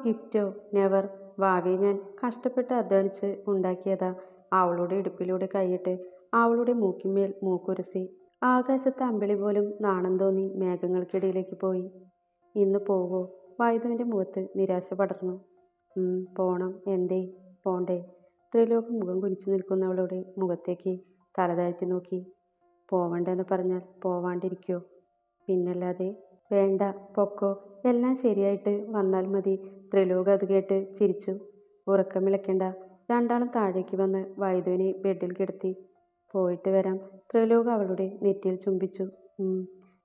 ഗിഫ്റ്റോ? Never. ഭാവിയെ ഞാൻ കഷ്ടപ്പെട്ട് അധ്വാനിച്ച് ഉണ്ടാക്കിയതാ. അവളുടെ ഇടുപ്പിലൂടെ കൈയിട്ട് അവളുടെ മൂക്കിന്മേൽ മൂക്കുരസി. ആകാശത്തെ അമ്പിളി പോലും നാണം തോന്നി മേഘങ്ങൾക്കിടയിലേക്ക് പോയി. ഇന്ന് പോവോ? വൈദുവിൻ്റെ മുഖത്ത് നിരാശ പടർന്നു. പോണം. എന്തേ? പോണ്ടേ? ത്രിലോക് മുഖം കുനിച്ചു നിൽക്കുന്നവളുടെ മുഖത്തേക്ക് തലതാഴ്ത്തി നോക്കി. പോവണ്ടെന്ന് പറഞ്ഞാൽ പോവാണ്ടിരിക്കോ? പിന്നല്ലാതെ. വേണ്ട, പൊക്കോ. എല്ലാം ശരിയായിട്ട് വന്നാൽ മതി. ത്രിലോക് അത് കേട്ട് ചിരിച്ചു. ഉറക്കമിളയ്ക്കണ്ട. രണ്ടാളും താഴേക്ക് വന്ന് വൈദുവിനെ ബെഡിൽ കിടത്തി. പോയിട്ട് വരാം. ത്രിലോക് അവളുടെ നെറ്റിയിൽ ചുംബിച്ചു.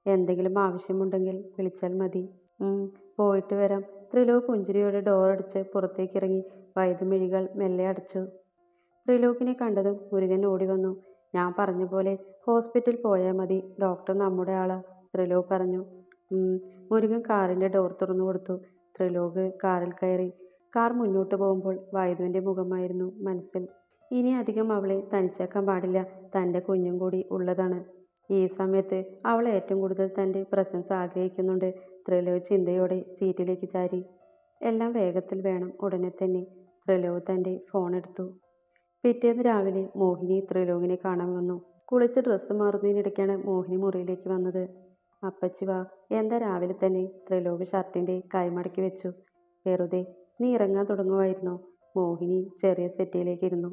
എന്തെങ്കിലും ആവശ്യമുണ്ടെങ്കിൽ വിളിച്ചാൽ മതി. പോയിട്ട് വരാം. ത്രിലോക് പുഞ്ചിരിയോടെ ഡോറടിച്ച് പുറത്തേക്കിറങ്ങി. വൈദു മിഴികൾ മെല്ലെ അടച്ചു. ത്രിലോകിനെ കണ്ടതും മുരുകൻ ഓടി വന്നു. ഞാൻ പറഞ്ഞ പോലെ ഹോസ്പിറ്റൽ പോയാൽ മതി. ഡോക്ടർ നമ്മുടെ ആളാ, ത്രിലോക് പറഞ്ഞു. മുരുകൻ കാറിൻ്റെ ഡോർ തുറന്നു കൊടുത്തു. ത്രിലോക് കാറിൽ കയറി. കാർ മുന്നോട്ട് പോകുമ്പോൾ വൈദുവിൻ്റെ മുഖമായിരുന്നു മനസ്സിൽ. ഇനി അധികം അവളെ തനിച്ചാക്കാൻ പാടില്ല. തൻ്റെ കുഞ്ഞും കൂടി ഉള്ളതാണ്. ഈ സമയത്ത് അവൾ ഏറ്റവും കൂടുതൽ തൻ്റെ പ്രസൻസ് ആഗ്രഹിക്കുന്നുണ്ട്. ത്രിലോക് ചിന്തയോടെ സീറ്റിലേക്ക് ചാരി. എല്ലാം വേഗത്തിൽ വേണം, ഉടനെ തന്നെ. ത്രിലോക് തൻ്റെ ഫോൺ എടുത്തു. പിറ്റേന്ന് രാവിലെ മോഹിനി ത്രിലോകിനെ കാണാൻ വന്നു. കുളിച്ച് ഡ്രസ്സ് മാറുന്നതിനിടയ്ക്കാണ് മോഹിനി മുറിയിലേക്ക് വന്നത്. അപ്പച്ചി വാ. എന്താ രാവിലെ തന്നെ? ത്രിലോക് ഷർട്ടിൻ്റെ കൈമടക്കി വെച്ചു. വെറുതെ. നീ ഇറങ്ങാൻ തുടങ്ങുമായിരുന്നോ? മോഹിനി ചെറിയ സെറ്റിയിലേക്ക് ഇരുന്നു.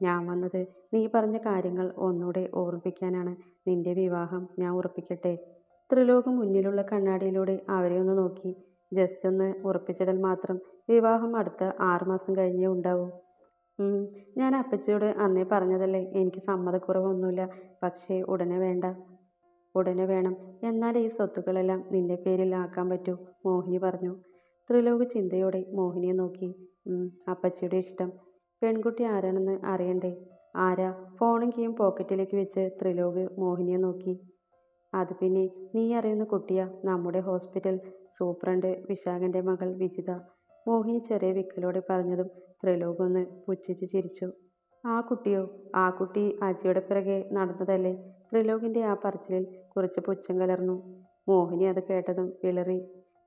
ഞാൻ വന്നത് നീ പറഞ്ഞ കാര്യങ്ങൾ ഒന്നുകൂടെ ഓർമ്മിപ്പിക്കാനാണ്. നിന്റെ വിവാഹം ഞാൻ ഉറപ്പിക്കട്ടെ? ത്രിലോക് മുന്നിലുള്ള കണ്ണാടിയിലൂടെ അവരെ ഒന്ന് നോക്കി. ജസ്റ്റ് ഒന്ന് ഉറപ്പിച്ചിടൽ മാത്രം. വിവാഹം അടുത്ത 6 മാസം കഴിഞ്ഞേ ഉണ്ടാവൂ. ഞാൻ അപ്പച്ചിയോട് അന്നേ പറഞ്ഞതല്ലേ, എനിക്ക് സമ്മതക്കുറവൊന്നുമില്ല. പക്ഷേ ഉടനെ വേണ്ട. ഉടനെ വേണം. എന്നാൽ ഈ സ്വത്തുക്കളെല്ലാം നിന്റെ പേരിൽ ആക്കാൻ പറ്റൂ, മോഹിനി പറഞ്ഞു. ത്രിലോക് ചിന്തയോടെ മോഹിനിയെ നോക്കി. അപ്പച്ചിയുടെ ഇഷ്ടം. പെൺകുട്ടി ആരാണെന്ന് അറിയണ്ടേ? ആരാ? ഫോണും കീയും പോക്കറ്റിലേക്ക് വെച്ച് ത്രിലോക് മോഹിനിയെ നോക്കി. അത് പിന്നെ നീ അറിയുന്ന കുട്ടിയാ, നമ്മുടെ ഹോസ്പിറ്റൽ സൂപ്രണ്ട് വിശാഖൻ്റെ മകൾ വിജിത. മോഹിനി ചെറിയ വിക്കലോടെ പറഞ്ഞതും ത്രിലോക് ഒന്ന് പുച്ഛിച്ച് ചിരിച്ചു. ആ കുട്ടിയോ? ആ കുട്ടി അജിയുടെ പിറകെ നടന്നതല്ലേ? ത്രിലോകിൻ്റെ ആ പറച്ചിലിൽ കുറച്ച് പുച്ഛം കലർന്നു. മോഹിനി അത് കേട്ടതും വിളറി.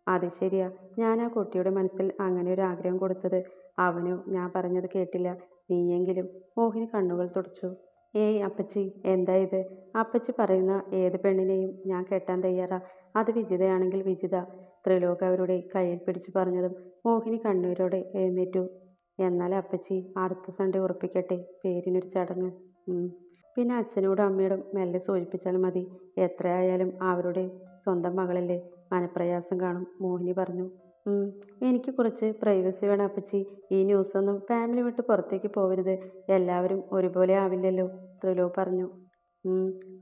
അത് ശരിയാ, ഞാൻ ആ കുട്ടിയുടെ മനസ്സിൽ അങ്ങനെ ഒരു ആഗ്രഹം കൊടുത്തത്. അവനു ഞാൻ പറഞ്ഞത് കേട്ടില്ല. നീയെങ്കിലും. മോഹിനി കണ്ണുകൾ തുടച്ചു. ഏയ് അപ്പച്ചി, എന്താ ഇത്? അപ്പച്ചി പറയുന്ന ഏത് പെണ്ണിനെയും ഞാൻ കെട്ടാൻ തയ്യാറാ. അത് വിജിതയാണെങ്കിൽ വിജിത. ത്രിലോക് അവരുടെ കയ്യിൽ പിടിച്ചു പറഞ്ഞതും മോഹിനി കണ്ണീരോടെ എഴുന്നേറ്റു. എന്നാൽ അപ്പച്ചി അടുത്ത സൺഡേ ഉറപ്പിക്കട്ടെ, പേരിനൊരു ചടങ്ങ്. പിന്നെ അച്ഛനോടും അമ്മയോടും മെല്ലെ സൂചിപ്പിച്ചാൽ മതി. എത്രയായാലും അവരുടെ സ്വന്തം മകളല്ലേ, മനപ്രയാസം കാണും, മോഹിനി പറഞ്ഞു. എനിക്ക് കുറച്ച് പ്രൈവസി വേണം അപ്പച്ചി. ഈ ന്യൂസൊന്നും ഫാമിലി വിട്ട് പുറത്തേക്ക് പോവരുത്. എല്ലാവരും ഒരുപോലെ ആവില്ലല്ലോ, ത്രിലോക് പറഞ്ഞു.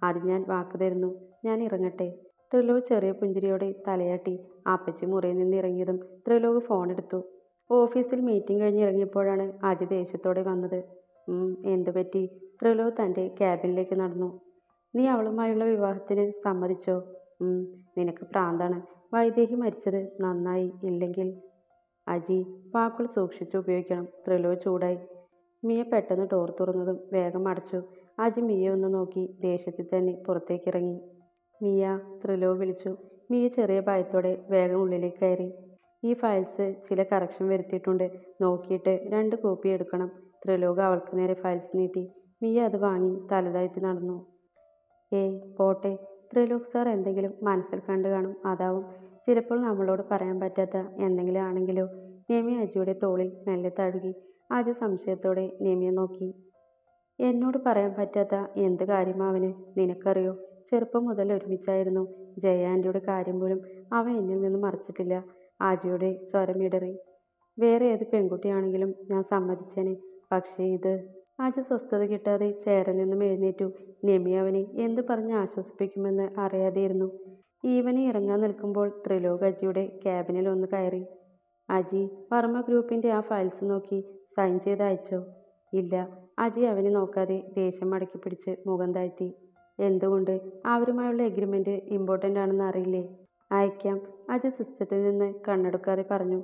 അത് ഞാൻ വാക്ക് തരുന്നു. ഞാൻ ഇറങ്ങട്ടെ? ത്രിലോക് ചെറിയ പുഞ്ചിരിയോടെ തലയാട്ടി. അപ്പച്ചി മുറിയിൽ നിന്ന് ഇറങ്ങിയതും ത്രിലോക് ഫോൺ എടുത്തു. ഓഫീസിൽ മീറ്റിംഗ് കഴിഞ്ഞ് ഇറങ്ങിയപ്പോഴാണ് അജി ദേഷ്യത്തോടെ വന്നത്. എന്തു പറ്റി? ത്രിലോക് തൻ്റെ ക്യാബിനിലേക്ക് നടന്നു. നീ അവളുമായുള്ള വിവാഹത്തിന് സമ്മതിച്ചോ? നിനക്ക് പ്രാന്താണ്. വൈദേഹി മരിച്ചത് നന്നായി. ഇല്ലെങ്കിൽ അജി, വാക്കുകൾ സൂക്ഷിച്ച് ഉപയോഗിക്കണം, ത്രിലോക് ചൂടായി. മിയ പെട്ടെന്ന് ഡോർ തുറന്നതും വേഗം അടച്ചു. അജി മിയെ ഒന്ന് നോക്കി ദേഷ്യത്തിൽ തന്നെ പുറത്തേക്കിറങ്ങി. മിയ, ത്രിലോക് വിളിച്ചു. മിയ ചെറിയ ഭയത്തോടെ വേഗം ഉള്ളിലേക്ക് കയറി. ഈ ഫയൽസ് ചില കറക്ഷൻ വരുത്തിയിട്ടുണ്ട്. നോക്കിയിട്ട് 2 കോപ്പി എടുക്കണം. ത്രിലോക് അവൾക്ക് നേരെ ഫയൽസ് നീട്ടി. മിയ അത് വാങ്ങി തലതാഴ്ത്തി നടന്നു. ഏയ് പോട്ടെ. ത്രിലോക് സാർ എന്തെങ്കിലും മനസ്സിൽ കണ്ടു കാണും, അതാവും. ചിലപ്പോൾ നമ്മളോട് പറയാൻ പറ്റാത്ത എന്തെങ്കിലും ആണെങ്കിലോ? നെമി അജിയുടെ തോളിൽ മെല്ലെ തഴുകി. അജി സംശയത്തോടെ നെമിയെ നോക്കി. എന്നോട് പറയാൻ പറ്റാത്ത എന്ത് കാര്യമാവന്? നിനക്കറിയോ, ചെറുപ്പം മുതൽ ഒരുമിച്ചായിരുന്നു. ജയ ആൻറ്റിയുടെ കാര്യം പോലും അവൻ എന്നിൽ നിന്ന് മറച്ചിട്ടില്ല. അജിയുടെ സ്വരം ഇടറി. വേറെ ഏത് പെൺകുട്ടിയാണെങ്കിലും ഞാൻ സമ്മതിച്ചേനെ. പക്ഷേ ഇത്. അജി സ്വസ്ഥത കിട്ടാതെ ചെയറിൽ നിന്നും എഴുന്നേറ്റു. നെമി അവനെ എന്ത് പറഞ്ഞ് ആശ്വസിപ്പിക്കുമെന്ന് അറിയാതെയിരുന്നു. ഈവനെ ഇറങ്ങാൻ നിൽക്കുമ്പോൾ ത്രിലോക് അജിയുടെ ക്യാബിനിൽ ഒന്ന് കയറി. അജി, വർമ്മ ഗ്രൂപ്പിൻ്റെ ആ ഫയൽസ് നോക്കി സൈൻ ചെയ്ത് അയച്ചോ? ഇല്ല. അജി അവനെ നോക്കാതെ ദേഷ്യം മടക്കി പിടിച്ച് മുഖം താഴ്ത്തി. എന്തുകൊണ്ട്? അവരുമായുള്ള എഗ്രിമെൻറ്റ് ഇമ്പോർട്ടൻ്റ് ആണെന്ന് അറിയില്ലേ? അയക്കാം, അജി സിസ്റ്റത്തിൽ നിന്ന് കണ്ണെടുക്കാതെ പറഞ്ഞു.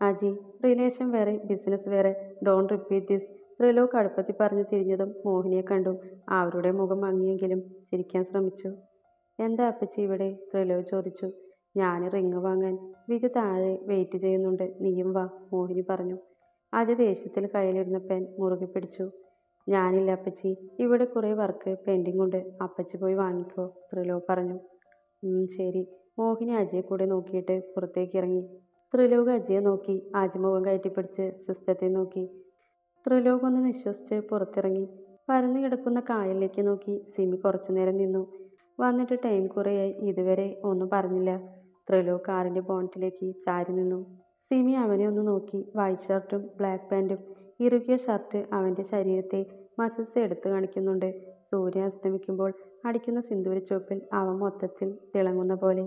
അജി, റിലേഷൻ വേറെ, ബിസിനസ് വേറെ. Don't repeat this. ത്രിലോക് കടുപ്പത്തിൽ പറഞ്ഞു തിരിഞ്ഞതും മോഹിനിയെ കണ്ടു. അവരുടെ മുഖം മങ്ങിയെങ്കിലും ചിരിക്കാൻ ശ്രമിച്ചു. എന്താ അപ്പച്ചി ഇവിടെ? ത്രിലോക് ചോദിച്ചു. ഞാൻ റിങ് വാങ്ങാൻ വിജി താഴെ വെയിറ്റ് ചെയ്യുന്നുണ്ട്, നീയും വാ, മോഹിനി പറഞ്ഞു. അജയ് ദേഷ്യത്തിൽ കയ്യിലിരുന്ന പെൻ മുറുകെ പിടിച്ചു. ഞാനില്ല അപ്പച്ചി, ഇവിടെ കുറേ വർക്ക് പെൻഡിങ് ഉണ്ട്, അപ്പച്ചി പോയി വാങ്ങിക്കോ, ത്രിലോക് പറഞ്ഞു. ശരി. മോഹിനി അജയെ കൂടെ നോക്കിയിട്ട് പുറത്തേക്ക് ഇറങ്ങി. ത്രിലോക് അജയെ നോക്കി. അജയ് മുഖം കയറ്റിപ്പിടിച്ച് സിസ്റ്റത്തെ നോക്കി. ത്രിലോക് ഒന്ന് നിശ്വസിച്ച് പുറത്തിറങ്ങി. പരന്നു കിടക്കുന്ന കായലിലേക്ക് നോക്കി. സിമി കുറച്ചുനേരം നിന്നു. വന്നിട്ട് ടൈം കുറേയായി, ഇതുവരെ ഒന്നും പറഞ്ഞില്ല. ത്രിലോക് കാറിന്റെ ബോണറ്റിലേക്ക് ചാരി നിന്നു. സിമി അവനെ ഒന്ന് നോക്കി. വൈറ്റ് ഷർട്ടും ബ്ലാക്ക് പാൻറ്റും. ഇറുകിയ ഷർട്ട് അവന്റെ ശരീരത്തെ മസിൽസ് എടുത്തു കാണിക്കുന്നുണ്ട്. സൂര്യൻ അസ്തമിക്കുമ്പോൾ അടിക്കുന്ന സിന്ദൂരച്ചോപ്പിൽ അവൻ മൊത്തത്തിൽ തിളങ്ങുന്ന പോലെ.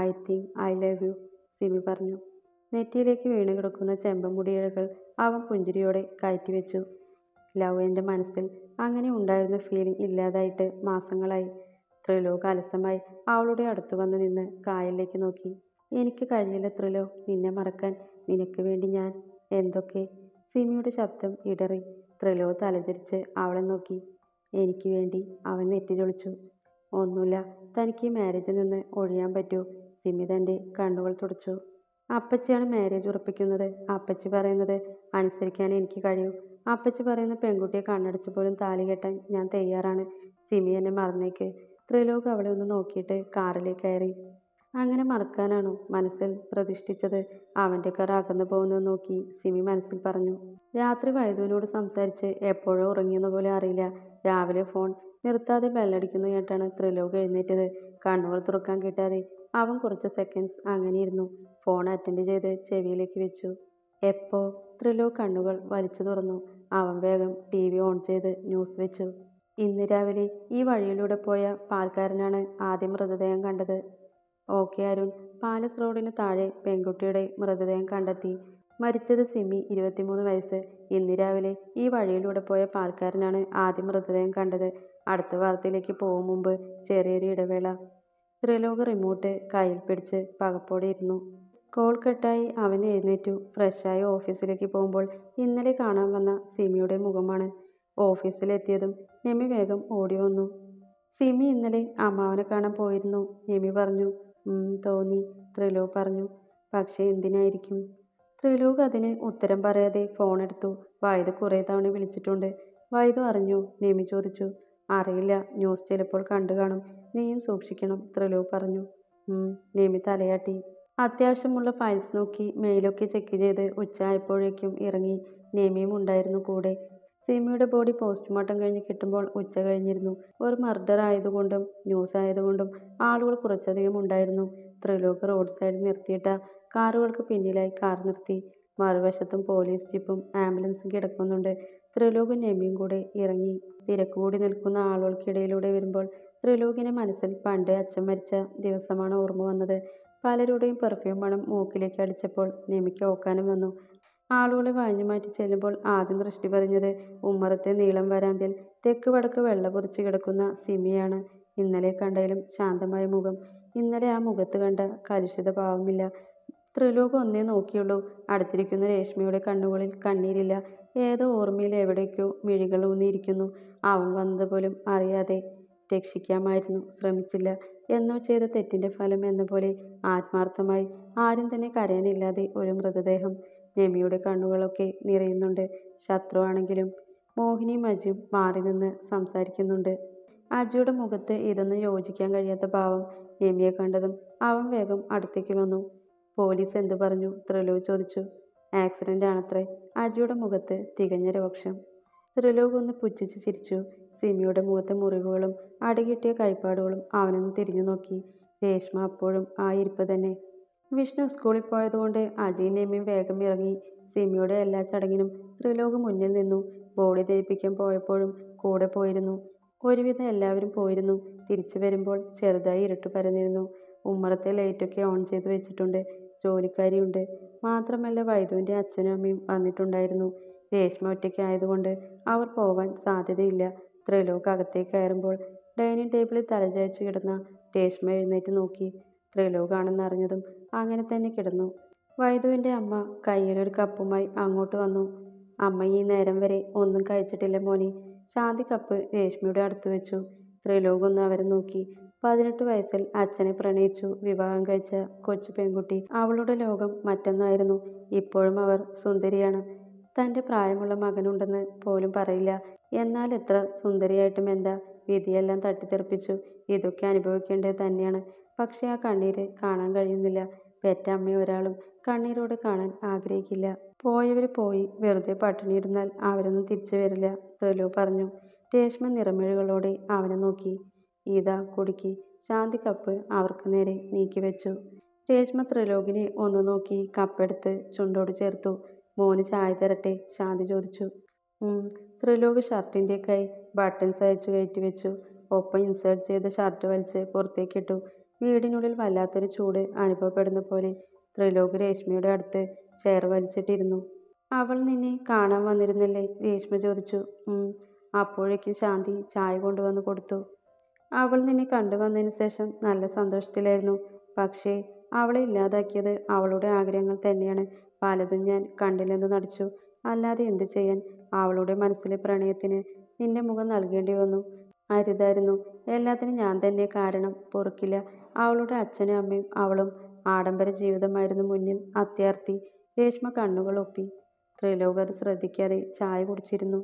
I think I love you, Simi പറഞ്ഞു. നെറ്റിയിലേക്ക് വീണു കിടക്കുന്ന ചെമ്പമുടിയിഴകൾ അവൻ പുഞ്ചിരിയോടെ കയറ്റിവെച്ചു. ലവ് എൻ്റെ മനസ്സിൽ അങ്ങനെ ഉണ്ടായിരുന്ന ഫീലിംഗ് ഇല്ലാതായിട്ട് മാസങ്ങളായി. ത്രിലോക് അലസമായി അവളുടെ അടുത്ത് വന്ന് നിന്ന് കായലിലേക്ക് നോക്കി. എനിക്ക് കഴിയില്ല ത്രിലോക്, നിന്നെ മറക്കാൻ. നിനക്ക് വേണ്ടി ഞാൻ എന്തൊക്കെ. സിമിയുടെ ശബ്ദം ഇടറി. ത്രിലോക് തലചരിച്ച് അവളെ നോക്കി. എനിക്ക് വേണ്ടി, അവൻ നെറ്റിചൊളിച്ചു. ഒന്നുമില്ല, തനിക്ക് ഈ മാരേജിൽ നിന്ന് ഒഴിയാൻ പറ്റൂ. സിമി തൻ്റെ കണ്ണുകൾ തുടച്ചു. അപ്പച്ചിയാണ് മാരേജ് ഉറപ്പിക്കുന്നത്. അപ്പച്ചി പറയുന്നത് അനുസരിക്കാൻ എനിക്ക് കഴിയൂ. അപ്പച്ചി പറയുന്ന പെൺകുട്ടിയെ കണ്ണടച്ച് പോലും താലി കെട്ടാൻ ഞാൻ തയ്യാറാണ്. സിമി എന്നെ മറന്നേക്ക്. ത്രിലോക് അവളെ ഒന്ന് നോക്കിയിട്ട് കാറിലേക്ക് കയറി. അങ്ങനെ മറക്കാനാണോ മനസ്സിൽ പ്രതിഷ്ഠിച്ചത്? അവൻ്റെ കാർ അകന്നു പോകുന്നത് നോക്കി സിമി മനസ്സിൽ പറഞ്ഞു. രാത്രി വൈദ്യുവിനോട് സംസാരിച്ച് എപ്പോഴോ ഉറങ്ങിയെന്ന പോലെ അറിയില്ല. രാവിലെ ഫോൺ നിർത്താതെ ബെല്ലടിക്കുന്നത് കേട്ടാണ് ത്രിലോക് എഴുന്നേറ്റത്. കണ്ണുകൾ തുറക്കാൻ കിട്ടാതെ അവൻ കുറച്ച് സെക്കൻഡ്സ് അങ്ങനെയിരുന്നു. ഫോൺ അറ്റൻഡ് ചെയ്ത് ചെവിയിലേക്ക് വെച്ചു. എപ്പോ? ത്രിലോക് കണ്ണുകൾ വലിച്ചു തുറന്നു. അവൻ വേഗം TV ഓൺ ചെയ്ത് ന്യൂസ് വെച്ചു. ഇന്ന് രാവിലെ ഈ വഴിയിലൂടെ പോയ പാൽക്കാരനാണ് ആദ്യം മൃതദേഹം കണ്ടത്. ഓക്കെ അരുൺ, പാലസ് റോഡിന് താഴെ പെൺകുട്ടിയുടെ മൃതദേഹം കണ്ടെത്തി. മരിച്ചത് സിമി, 23 വയസ്സ്. ഇന്ന് രാവിലെ ഈ വഴിയിലൂടെ പോയ പാൽക്കാരനാണ് ആദ്യം മൃതദേഹം കണ്ടത്. അടുത്ത വാർത്തയിലേക്ക് പോകും മുമ്പ് ചെറിയൊരു ഇടവേള. ത്രിലോക് റിമോട്ട് കയ്യിൽ പിടിച്ച് പകപ്പോടെ ഇരുന്നു. കോൾ കട്ടായി അവൻ എഴുന്നേറ്റു. ഫ്രഷായി ഓഫീസിലേക്ക് പോകുമ്പോൾ ഇന്നലെ കാണാൻ വന്ന സിമിയുടെ മുഖമാണ്. ഓഫീസിലെത്തിയതും നെമി വേഗം ഓടി വന്നു. സിമി ഇന്നലെ അമ്മാവനെ കാണാൻ പോയിരുന്നു, നെമി പറഞ്ഞു. തോന്നി, ത്രിലോക് പറഞ്ഞു. പക്ഷേ എന്തിനായിരിക്കും? ത്രിലോക് അതിന് ഉത്തരം പറയാതെ ഫോൺ എടുത്തു. വൈദു കുറേ തവണ വിളിച്ചിട്ടുണ്ട്. വൈദു അറിഞ്ഞു? നെമി ചോദിച്ചു. അറിയില്ല, ന്യൂസ് ചിലപ്പോൾ കണ്ടു കാണും. നീയും സൂക്ഷിക്കണം, ത്രിലോക് പറഞ്ഞു. നെമി തലയാട്ടി. അത്യാവശ്യമുള്ള ഫയൽസ് നോക്കി മെയിലൊക്കെ ചെക്ക് ചെയ്ത് ഉച്ചയായപ്പോഴേക്കും ഇറങ്ങി. നെമിയും ഉണ്ടായിരുന്നു കൂടെ. സിമിയുടെ ബോഡി പോസ്റ്റ്മോർട്ടം കഴിഞ്ഞ് കിട്ടുമ്പോൾ ഉച്ച കഴിഞ്ഞിരുന്നു. ഒരു മർഡർ ആയതുകൊണ്ടും ന്യൂസ് ആയതുകൊണ്ടും ആളുകൾ കുറച്ചധികം ഉണ്ടായിരുന്നു. ത്രിലോക് റോഡ് സൈഡിൽ നിർത്തിയിട്ട കാറുകൾക്ക് പിന്നിലായി കാർ നിർത്തി. മറുവശത്തും പോലീസ് ജീപ്പും ആംബുലൻസും കിടക്കുന്നുണ്ട്. ത്രിലോകും നെമിയും കൂടെ ഇറങ്ങി. തിരക്കുകൂടി നിൽക്കുന്ന ആളുകൾക്കിടയിലൂടെ വരുമ്പോൾ ത്രിലോകിന്റെ മനസ്സിൽ പണ്ട് അച്ഛൻ മരിച്ച ദിവസമാണ് ഓർമ്മ വന്നത്. പലരുടെയും പെർഫ്യൂം മണം മൂക്കിലേക്ക് അടിച്ചപ്പോൾ നെമിക്ക് ഓക്കാനം വന്നു. ആളുകളെ വാഞ്ഞുമാറ്റി ചെല്ലുമ്പോൾ ആദ്യം ദൃഷ്ടി പതിഞ്ഞത് ഉമ്മറത്തെ നീളം വരാന്തിൽ തെക്ക് വടക്ക് വെള്ള പൊതിച്ച് കിടക്കുന്ന സിമിയാണ്. ഇന്നലെ കണ്ടതിലും ശാന്തമായ മുഖം. ഇന്നലെ ആ മുഖത്ത് കണ്ട കലുഷിത ഭാവമില്ല. ത്രിലോക് ഒന്നേ നോക്കിയുള്ളൂ. അടുത്തിരിക്കുന്ന രേഷ്മയുടെ കണ്ണുകളിൽ കണ്ണീരില്ല. ഏതോ ഓർമ്മയിൽ എവിടേക്കോ മിഴികൾ ഊന്നിയിരിക്കുന്നു. അവൻ വന്നതുപോലും അറിയാതെ. രക്ഷിക്കാമായിരുന്നു, ശ്രമിച്ചില്ല. എന്നോ ചെയ്ത തെറ്റിന്റെ ഫലം എന്ന പോലെ ആത്മാർത്ഥമായി ആരും തന്നെ കരയാനില്ലാതെ ഒരു മൃതദേഹം. നെമിയുടെ കണ്ണുകളൊക്കെ നിറയുന്നുണ്ട്. ശത്രുവാണെങ്കിലും. മോഹിനിയും അജുവും മാറി നിന്ന് സംസാരിക്കുന്നുണ്ട്. അജുയുടെ മുഖത്ത് ഇതൊന്നും യോജിക്കാൻ കഴിയാത്ത ഭാവം. നെമിയെ കണ്ടതും അവൻ വേഗം അടുത്തേക്ക് വന്നു. പോലീസ് എന്തു പറഞ്ഞു? ത്രിലോക് ചോദിച്ചു. ആക്സിഡന്റ് ആണത്രേ. അജുയുടെ മുഖത്ത് തികഞ്ഞ രോക്ഷം. ത്രിലോക് ഒന്ന് പുച്ഛിച്ചു ചിരിച്ചു. സിമിയുടെ മുഖത്തെ മുറിവുകളും അടികിട്ടിയ കൈപ്പാടുകളും അവനൊന്ന് തിരിഞ്ഞു നോക്കി. രേഷ്മ അപ്പോഴും ആ ഇരിപ്പ് തന്നെ. വിഷ്ണു സ്കൂളിൽ പോയതുകൊണ്ട് അജയും നെമിയും വേഗം ഇറങ്ങി. സിമിയുടെ എല്ലാ ചടങ്ങിനും ത്രിലോക് മുന്നിൽ നിന്നു. ബോഡി ദഹിപ്പിക്കാൻ പോയപ്പോഴും കൂടെ പോയിരുന്നു. ഒരുവിധം എല്ലാവരും പോയിരുന്നു. തിരിച്ചു വരുമ്പോൾ ചെറുതായി ഇരുട്ട് പരന്നിരുന്നു. ഉമ്മറത്തെ ലൈറ്റൊക്കെ ഓൺ ചെയ്ത് വെച്ചിട്ടുണ്ട്. ജോലിക്കാരിയുണ്ട്. മാത്രമല്ല വൈദുവിൻ്റെ അച്ഛനും അമ്മയും വന്നിട്ടുണ്ടായിരുന്നു. രേഷ്മ ഒറ്റയ്ക്കായതുകൊണ്ട് അവർ പോവാൻ സാധ്യതയില്ല. ത്രിലോക് അകത്തേക്ക് കയറുമ്പോൾ ഡൈനിങ് ടേബിളിൽ തലചായ്ച്ചു കിടന്ന രേഷ്മ എഴുന്നേറ്റ് നോക്കി. ത്രിലോക് ആണെന്നറിഞ്ഞതും അങ്ങനെ തന്നെ കിടന്നു. വൈദുവിൻ്റെ അമ്മ കയ്യിലൊരു കപ്പുമായി അങ്ങോട്ട് വന്നു. അമ്മ ഈ നേരം വരെ ഒന്നും കഴിച്ചിട്ടില്ല മോനെ. ശാന്തി കപ്പ് രേഷ്മയുടെ അടുത്ത് വെച്ചു. ത്രിലോക് ഒന്ന് അവരെ നോക്കി. 18 വയസ്സിൽ അച്ഛനെ പ്രണയിച്ചു വിവാഹം കഴിച്ച കൊച്ചു പെൺകുട്ടി. അവളുടെ ലോകം മറ്റൊന്നായിരുന്നു. ഇപ്പോഴും അവർ സുന്ദരിയാണ്. തൻ്റെ പ്രായമുള്ള മകനുണ്ടെന്ന് പോലും പറയില്ല. എന്നാൽ എത്ര സുന്ദരിയായിട്ടും എന്താ, വിധിയെല്ലാം തട്ടിത്തെറിപ്പിച്ചു. ഇതൊക്കെ അനുഭവിക്കേണ്ടത് തന്നെയാണ്. പക്ഷേ ആ കണ്ണീര് കാണാൻ കഴിയുന്നില്ല. പെറ്റ അമ്മയെ ഒരാളും കണ്ണീരോടെ കാണാൻ ആഗ്രഹിക്കില്ല. പോയവര് പോയി. വെറുതെ പട്ടിണിയിരുന്നാൽ അവരൊന്നും തിരിച്ചു വരില്ല, ത്രിലോക് പറഞ്ഞു. രേഷ്മ നിറമിഴികളോടെ അവനെ നോക്കി. ഇതാ കുടിക്ക്. ശാന്തി കപ്പ് അവർക്ക് നേരെ നീക്കിവെച്ചു. രേഷ്മ ത്രിലോകിനെ ഒന്ന് നോക്കി കപ്പെടുത്ത് ചുണ്ടോട് ചേർത്തു. മോന് ചായ തരട്ടെ, ശാന്തി ചോദിച്ചു. ത്രിലോക് ഷർട്ടിന്റെ കൈ ബട്ടൺസ് അയച്ചു കയറ്റിവെച്ചു. ഒപ്പം ഇൻസേർട്ട് ചെയ്ത ഷർട്ട് വലിച്ച് പുറത്തേക്കിട്ടു. വീടിനുള്ളിൽ വല്ലാത്തൊരു ചൂട് അനുഭവപ്പെടുന്ന പോലെ. ത്രിലോക് രേഷ്മയുടെ അടുത്ത് ചെയർ വലിച്ചിട്ടിരുന്നു. അവൾ നിന്നെ കാണാൻ വന്നിരുന്നല്ലേ, രേഷ്മ ചോദിച്ചു. അപ്പോഴേക്കും ശാന്തി ചായ കൊണ്ടുവന്ന് കൊടുത്തു. അവൾ നിന്നെ കണ്ടുവന്നതിന് ശേഷം നല്ല സന്തോഷത്തിലായിരുന്നു. പക്ഷേ അവളെ ഇല്ലാതാക്കിയത് അവളുടെ ആഗ്രഹങ്ങൾ തന്നെയാണ്. പലതും ഞാൻ കണ്ടില്ലെന്ന് നടിച്ചു. അല്ലാതെ എന്തു ചെയ്യാൻ? അവളുടെ മനസ്സിലെ പ്രണയത്തിന് നിന്റെ മുഖം നൽകേണ്ടി വന്നു. അരുതായിരുന്നു. എല്ലാത്തിനും ഞാൻ തന്നെ കാരണം. പൊറുക്കില്ല. അവളുടെ അച്ഛനും അമ്മയും അവളും ആഡംബര ജീവിതമായിരുന്നു മുന്നിൽ. അത്യാർത്തി. രേഷ്മ കണ്ണുകൾ ഒപ്പി. ത്രിലോക് അത് ശ്രദ്ധിക്കാതെ ചായ കുടിച്ചിരുന്നു.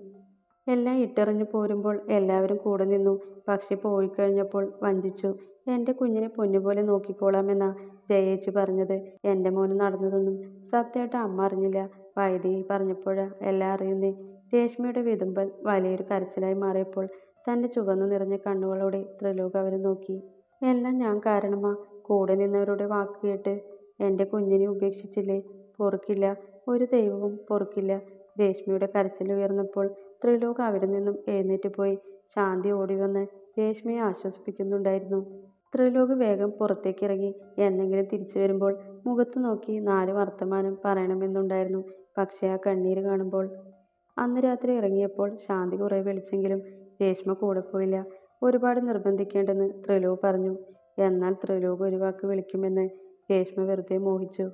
എല്ലാം ഇട്ടെറിഞ്ഞു പോരുമ്പോൾ എല്ലാവരും കൂടെ നിന്നു. പക്ഷെ പോയിക്കഴിഞ്ഞപ്പോൾ വഞ്ചിച്ചു. എൻ്റെ കുഞ്ഞിനെ പൊന്നുപോലെ നോക്കിക്കോളാമെന്നാ ജയേച്ചി പറഞ്ഞത്. എൻ്റെ മോന് നടന്നതൊന്നും സത്യമായിട്ട് അമ്മ അറിഞ്ഞില്ല. വൈദേഹി പറഞ്ഞപ്പോഴാ എല്ലാം അറിയുന്നേ. രേഷ്മയുടെ വിതുമ്പൽ വലിയൊരു കരച്ചിലായി മാറിയപ്പോൾ തൻ്റെ ചുവന്നു നിറഞ്ഞ കണ്ണുകളോടെ ത്രിലോക് അവരെ നോക്കി. എല്ലാം ഞാൻ കാരണമാ. കൂടെ നിന്നവരുടെ വാക്ക് കേട്ട് എൻ്റെ കുഞ്ഞിനെ ഉപേക്ഷിച്ചില്ലേ? പൊറുക്കില്ല. ഒരു ദൈവവും പൊറുക്കില്ല. രേഷ്മയുടെ കരച്ചിൽ ഉയർന്നപ്പോൾ ത്രിലോക് അവിടെ നിന്നും എഴുന്നേറ്റ് പോയി. ശാന്തി ഓടിവന്ന് രേഷ്മയെ ആശ്വസിപ്പിക്കുന്നുണ്ടായിരുന്നു. ത്രിലോക് വേഗം പുറത്തേക്കിറങ്ങി. എന്നെങ്കിലും തിരിച്ചു വരുമ്പോൾ മുഖത്ത് നോക്കി 4 വർത്തമാനം പറയണമെന്നുണ്ടായിരുന്നു. പക്ഷേ ആ കണ്ണീര് കാണുമ്പോൾ. അന്ന് രാത്രി ഇറങ്ങിയപ്പോൾ ശാന്തി കുറെ വിളിച്ചെങ്കിലും രേഷ്മ കൂടെ പോയില്ല. ഒരുപാട് നിർബന്ധിക്കേണ്ടെന്ന് ത്രിലോക് പറഞ്ഞു. എന്നാൽ ത്രിലോക് ഒരു വാക്ക് വിളിക്കുമെന്ന് രേഷ്മ വെറുതെ മോഹിച്ചു.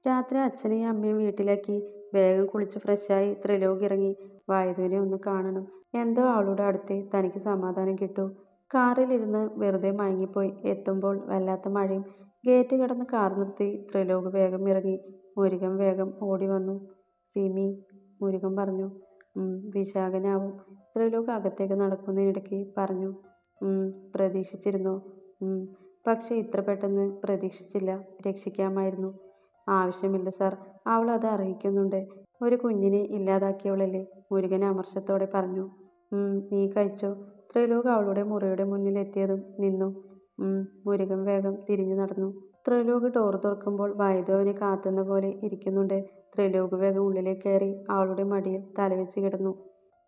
രാത്രി അച്ഛനെയും അമ്മയും വീട്ടിലാക്കി വേഗം കുളിച്ച് ഫ്രഷായി ത്രിലോക് ഇറങ്ങി. വൈദുവിനെ ഒന്ന് കാണണം. എന്തോ അവളുടെ അടുത്തേ തനിക്ക് സമാധാനം കിട്ടൂ. കാറിലിരുന്ന് വെറുതെ മയങ്ങിപ്പോയി. എത്തുമ്പോൾ വല്ലാത്ത മഴയും. ഗേറ്റ് കടന്ന് കാർ നിർത്തി ത്രിലോക് വേഗം ഇറങ്ങി. മുരുകൻ വേഗം ഓടി വന്നു. സിമി, മുരുകൻ പറഞ്ഞു. വിശാഖനാവും, ത്രിലോക് അകത്തേക്ക് നടക്കുന്നതിനിടയ്ക്ക് പറഞ്ഞു. പ്രതീക്ഷിച്ചിരുന്നോ? പക്ഷെ ഇത്ര പെട്ടെന്ന് പ്രതീക്ഷിച്ചില്ല. രക്ഷിക്കാമായിരുന്നു. ആവശ്യമില്ല സാർ, അവൾ അത് അറിയിക്കുന്നുണ്ട്. ഒരു കുഞ്ഞിനെ ഇല്ലാതാക്കിയവളല്ലേ, മുരുകൻ അമർഷത്തോടെ പറഞ്ഞു. നീ കഴിച്ചോ? ത്രിലോക് അവളുടെ മുറിയുടെ മുന്നിൽ എത്തിയതും നിന്നു. മുരുകൻ വേഗം തിരിഞ്ഞു നടന്നു. ത്രിലോക് ഡോർ തുറക്കുമ്പോൾ വൈദു അവനെ കാത്തുന്ന പോലെ ഇരിക്കുന്നുണ്ട്. ത്രിലോക് വേഗം ഉള്ളിലേക്ക് കയറി അവളുടെ മടിയിൽ തലവെച്ച് കിടന്നു.